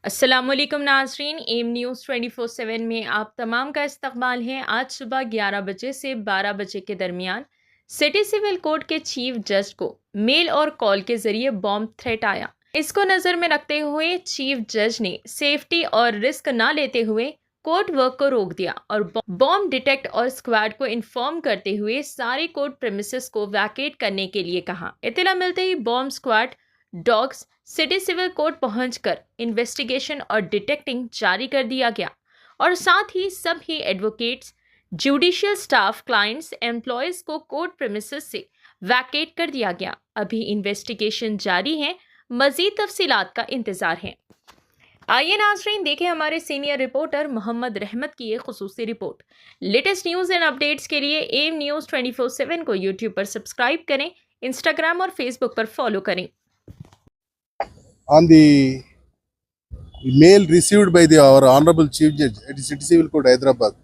अस्सलामुअलैकुम नाज़रीन, M news 24/7 में आप तमाम का इस्तकबाल है। आज सुबह 11 बजे से 12 बजे के दरमियान सिटी सिविल कोर्ट के चीफ जज को मेल और कॉल के जरिए बॉम्ब थ्रेट आया। इसको नज़र में रखते हुए चीफ जज ने सेफ्टी और रिस्क ना लेते हुए कोर्ट वर्क को रोक दिया और बॉम्ब डिटेक्ट और स्क्वाड को इन्फॉर्म करते हुए सारे कोर्ट प्रेमिसेस को वैकेट करने के लिए कहा। इत्तला मिलते ही bomb squad dogs city civil court पहुंचकर इन्वेस्टिगेशन और डिटेक्टिंग जारी कर दिया गया और साथ ही सभी advocates, judicial staff, clients, employees को कोर्ट प्रेमिसेस से वैकेट कर दिया गया। अभी इन्वेस्टिगेशन जारी है, मजीद तफसीलात का इंतजार है। आइए नाज़रीन देखें हमारे सीनियर रिपोर्टर मोहम्मद रहमत की ये खुसूसी report. Latest news and updates के लिए एम न्यूज़ 24/7 को यूट्यूब पर सब्सक्राइब करें, इंस्टाग्राम और फेसबुक पर फॉलो करें। On the mail received by our Honorable Chief Judge at the City Civil Court, Hyderabad,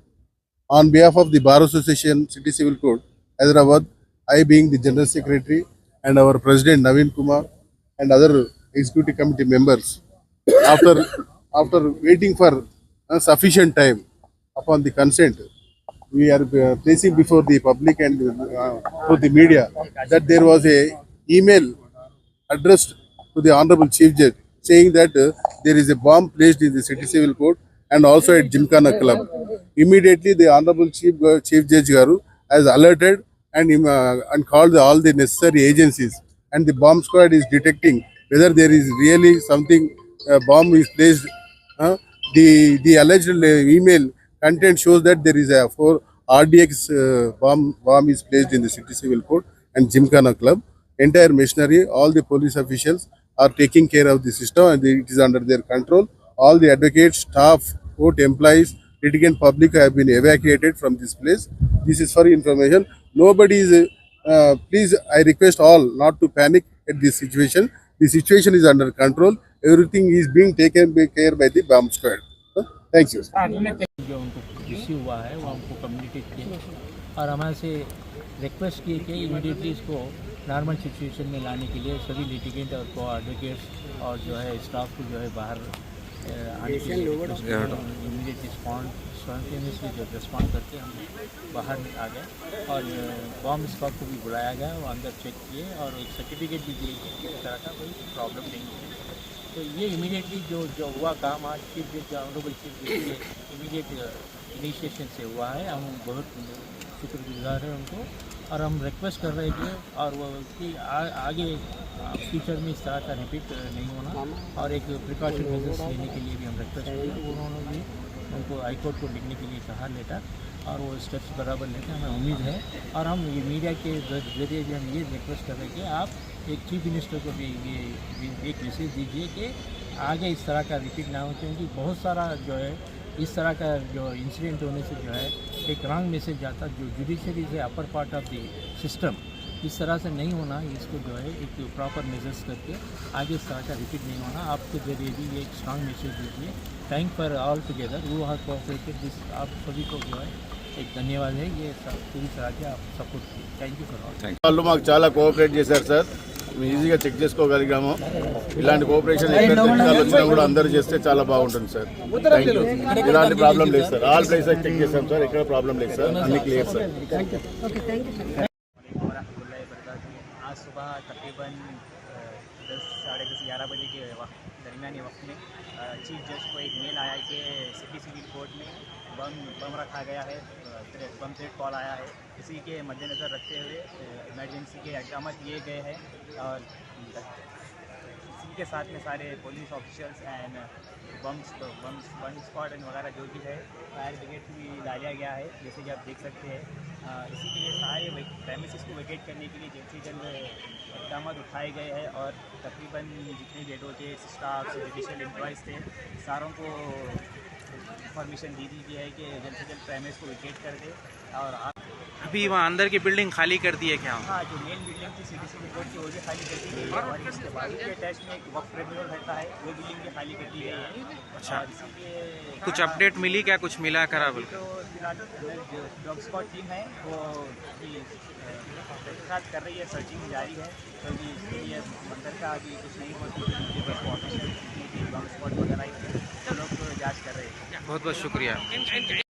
on behalf of the Bar Association, City Civil Court, Hyderabad, I being the General Secretary and our President Naveen Kumar and other Executive Committee members, after waiting for sufficient time upon the consent, we are placing before the public and to the media that there was a email addressed to the Honorable Chief Judge saying that there is a bomb placed in the City Civil Court and also at Gymkhana Club. Immediately, the Honorable Chief Judge Garu has alerted and called all the necessary agencies, and the bomb squad is detecting whether there is really something bomb is placed. The alleged email content shows that there is a 4 RDX bomb is placed in the City Civil Court and Gymkhana Club. Entire machinery, all the police officials are taking care of the system and it is under their control. All the advocates, staff, court employees, litigant public have been evacuated from this place. This is for information. Nobody is, please, I request all not to panic at this situation. The situation is under control. Everything is being taken care by the bomb squad. Thank you. जो उनको receive हुआ है वो हमको communicate किए और हमारे से रिक्वेस्ट की कि इमीडिएटली इसको नॉर्मल सिचुएशन में लाने के लिए सभी लिटिगेंट और को एडवोकेट्स और जो है स्टाफ को जो है बाहर आने के लिए इमीडिएट स्पॉन्टेनियसली जो रिस्पॉन्ड करके हम बाहर आ गए और बॉम्ब स्क्वाड को भी बुलाया गया, वो अंदर चेक किए और एक सर्टिफिकेट भी दिए कि इस तरह का कोई प्रॉब्लम नहीं है। तो ये इमीडिएटली जो हुआ काम आज चीफ जज ऑनरेबल चीफ जज के इमीडिएट इनिशिएशन से हुआ है। हम बहुत शुक्रगुजार हैं उनको और हम रिक्वेस्ट कर रहे हैं कि और वो कि आगे फ्यूचर में इस तरह का रिपीट नहीं होना और एक प्रिकॉशन मेजर्स लेने के लिए भी हम रिक्वेस्ट करें। उन्होंने भी उनको हाईकोर्ट को लिखने के लिए कहा लेटर और वो स्टेप्स बराबर लेकर हमें उम्मीद है और हम ये मीडिया के जरिए भी हम ये रिक्वेस्ट कर रहे हैं कि आप एक चीफ मिनिस्टर को भी ये एक मैसेज दीजिए कि आगे इस तरह का रिपीट ना हो, क्योंकि बहुत सारा जो है इस तरह का जो इंसिडेंट होने से जो है एक रॉन्ग मैसेज जाता जो जुडिशरी से upper part of the system इस तरह से नहीं होना। इसको जो है एक प्रॉपर मेजर्स करके आगे इस तरह का रिपीट नहीं होना। आपके जरिए भी ये एक स्ट्रांग मैसेज दीजिए। Thank for all together who have cooperated this. आप सभी को जो है एक धन्यवाद है, ये पूरी तरह से आप सपोर्ट किए। Thank you for all. వాళ్ళు మాకు చాలా కోఆపరేట్ చేశారు సార్, ఈజీగా చెక్ చేసుకోగలిగాము। ఇలాంటి కోఆపరేషన్ ఎక్కడ టెక్నికల్ వచ్చినా కూడా అందరూ చేస్తే చాలా బాగుంటుంది సార్। Thank you. ఇలాంటి ప్రాబ్లం లేదు సార్, ఆల్ ప్లేసెస్ చెక్ చేసాం సార్, ఎక్కడ ప్రాబ్లం లేదు సార్, అన్ని క్లియర్ సార్। आज सुबह तकरीबन 10, साढ़े 10, 11 बजे के दरमियानी वक्त में चीफ जज को एक मेल आया कि सिटी सिविल कोर्ट में बम रखा गया है, बम थ्रेट कॉल आया है। इसी के मद्देनज़र रखते हुए इमरजेंसी के इक़दाम लिए गए हैं और इसी के साथ में सारे police officers and bomb squad वगैरह जो भी है फायर ब्रिगेड भी डाला गया है, जैसे कि आप देख सकते हैं। इसी के लिए सारे प्रेमिसेस को वेकेट करने के लिए जल्द से जल्द इक़दाम उठाए गए हैं और तकरीबन जितने भी एडवोकेट्स, स्टाफ, जुडिशियल एम्प्लॉयज़ थे सारों को इंफॉर्मेशन दी दी है कि जल्द से जल्द प्रेमिस को वेकेट कर दे। और अभी वहाँ अंदर की बिल्डिंग खाली कर दी है क्या? हाँ, जो मेन बिल्डिंग थी सिटी सिविल कोर्ट की वो भी खाली कर दी गई है और इसके बाद के अटैच में एक वक्त ट्रिब्यूनल रहता है, वो बिल्डिंग भी खाली कर दी गई है। अच्छा, इसीलिए कुछ अपडेट मिली क्या, कुछ मिला खराब? तो फिलहाल जो डॉग स्क्वाड टीम है वो तहकीकात कर रही है, सर्चिंग जारी है, क्योंकि इसके लिए मंदिर का अभी कुछ नहीं होती, बस ऑफिशियल डॉग स्क्वाड वगैरह कर रहे हैं। बहुत बहुत शुक्रिया।